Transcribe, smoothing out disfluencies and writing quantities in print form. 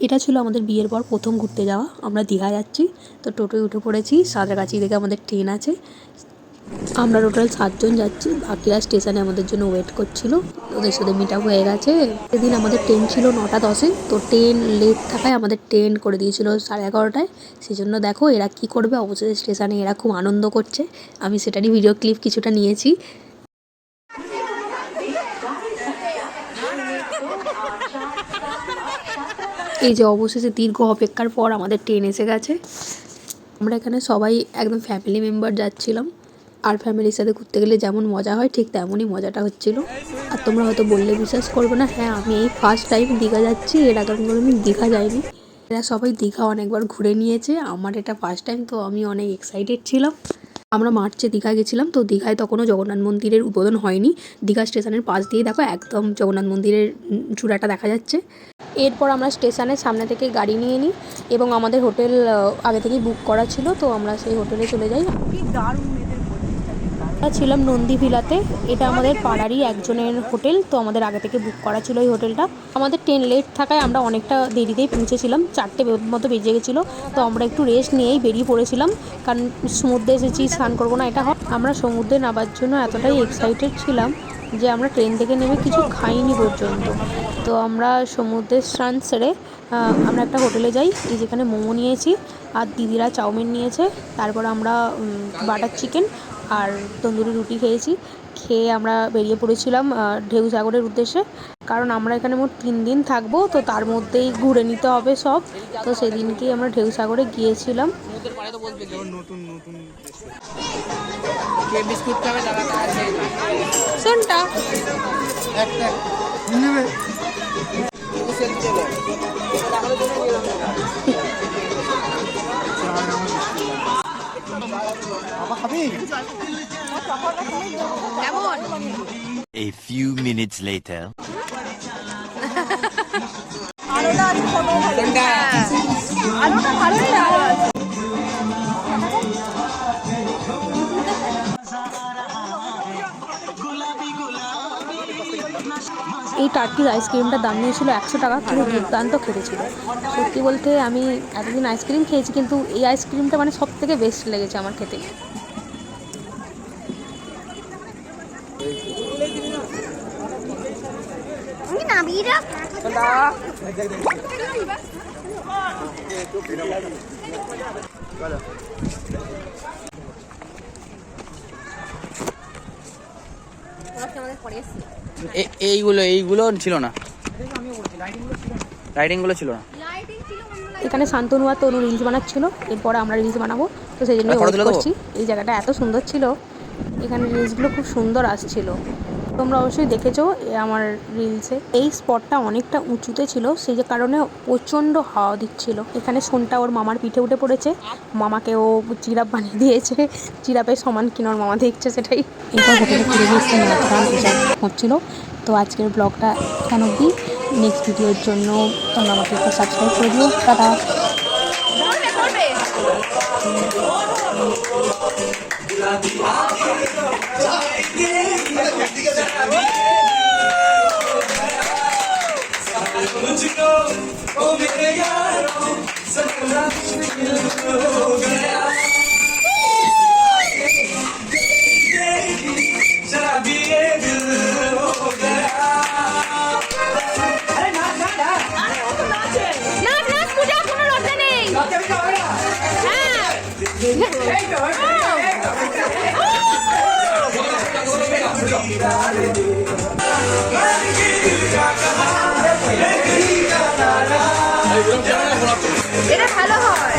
এটা ছিল আমাদের বিয়ের পর প্রথম ঘুরতে যাওয়া। আমরা দীঘা যাচ্ছি, তো টোটোয় উঠে পড়েছি। সাঁতরাগাছি থেকে আমাদের ট্রেন আছে। আমরা টোটাল 7 জন যাচ্ছি, বাকিরা স্টেশনে আমাদের জন্য ওয়েট করছিল। ওদের সাথে মিট আপ হয়ে গেছে। সেদিন আমাদের ট্রেন ছিল 9টা 10-এ, তো ট্রেন লেট থাকায় আমাদের ট্রেন করে দিয়েছিল 11:30টায়। সেই জন্য দেখো এরা কি করবে, অবশেষে স্টেশনে এরা খুব আনন্দ করছে। আমি সেটারই ভিডিও ক্লিপ কিছুটা নিয়েছি। এই যে অবশেষে দীর্ঘ অপেক্ষার পর আমাদের ট্রেন এসে গেছে। আমরা এখানে সবাই একদম ফ্যামিলি মেম্বার যাচ্ছিলাম। আর ফ্যামিলির সাথে ঘুরতে গেলে যেমন মজা হয় ঠিক তেমনই মজাটা হচ্ছিল। আর তোমরা হয়তো বললে বিশ্বাস করবে না, হ্যাঁ আমি এই ফার্স্ট টাইম দীঘা যাচ্ছি, এর আগে আমি দীঘা যাইনি। এরা সবাই দীঘা অনেকবার ঘুরে নিয়েছে, আমার এটা ফার্স্ট টাইম, তো আমি অনেক এক্সাইটেড ছিলাম। আমরা মার্চে দীঘা গেছিলাম, তো দীঘায় তখনও জগন্নাথ মন্দিরের উদ্বোধন হয়নি। দীঘা স্টেশনের পাশ দিয়ে দেখো একদম জগন্নাথ মন্দিরের চূড়াটা দেখা যাচ্ছে। এরপর আমরা স্টেশনের সামনে থেকে গাড়ি নিয়ে নিই এবং আমাদের হোটেল আগে থেকেই বুক করা ছিল, তো আমরা সেই হোটেলে চলে যাই। আমরা ছিলাম নন্দী ভিলাতে। এটা আমাদের পাড়ারই একজনের হোটেল, তো আমাদের আগে থেকে বুক করা ছিল এই হোটেলটা। আমাদের ট্রেন লেট থাকায় আমরা অনেকটা দেরিতেই পৌঁছেছিলাম, 4টে মতো বেজে গেছিলো। তো আমরা একটু রেস্ট নিয়েই বেরিয়ে পড়েছিলাম, কারণ সমুদ্রে এসেছি, স্নান করবো না এটা হয়। আমরা সমুদ্রে নামার জন্য এতটাই এক্সাইটেড ছিলাম যে আমরা ট্রেন থেকে নেমে কিছু খাইনি পর্যন্ত। তো আমরা সমুদ্রের স্নান সেরে আমরা একটা হোটেলে যাই, যেখানে মোমো নিয়েছি আর দিদিরা চাউমিন নিয়েছে। তারপর আমরা বাটার চিকেন আর তন্দুরি রুটি খেয়েছি। খেয়ে আমরা বেরিয়ে পড়েছিলাম ঢেউসাগরের উদ্দেশ্যে, কারণ আমরা এখানে মোট 3 দিন থাকবো, তো তার মধ্যেই ঘুরে নিতে হবে সব। তো সেদিনকেই আমরা ঢেউসাগরে গিয়েছিলাম। A few minutes later. এই টার্কির আইসক্রিমটার দাম নিয়েছিল 100 টাকা, কিন্তু দুর্দান্ত খেতে ছিল। সত্যি বলতে আমি এতদিন আইসক্রিম খেয়েছি, কিন্তু এই আইসক্রিমটা মানে সব থেকে বেস্ট লেগেছে আমার খেতে। এইগুলো ছিল না, লাইটিংগুলো ছিল না। এখানে শান্তনু আর তনু রিলস বানাচ্ছিল, এরপরে আমরা রিলস বানাবো, তো সেই জন্য ওয়েট করছি। এই জায়গাটা এত সুন্দর ছিল, এখানে রিলসগুলো খুব সুন্দর আসছিল। তোমরা অবশ্যই দেখেছো আমার রিলসে। এই স্পটটা অনেকটা উঁচুতে ছিল, সেই যে কারণে প্রচণ্ড হাওয়া দিচ্ছিল। এখানে সোনটা ওর মামার পিঠে উঠে পড়েছে, মামাকে ও জিরাফ বানিয়ে দিয়েছে, জিরাফের সমান কিনা ওর মামা দেখছে সেটাই। এরপর হোটেলে ফিরে গিয়েছে, নাচ গান এসব হচ্ছিল। তো আজকের ব্লগটা এখান অবধি। নেক্সট ভিডিওর জন্য তোমরা আমাকে একটু সাবস্ক্রাইব করে দিও। টাটা। এটা ভালো হয়।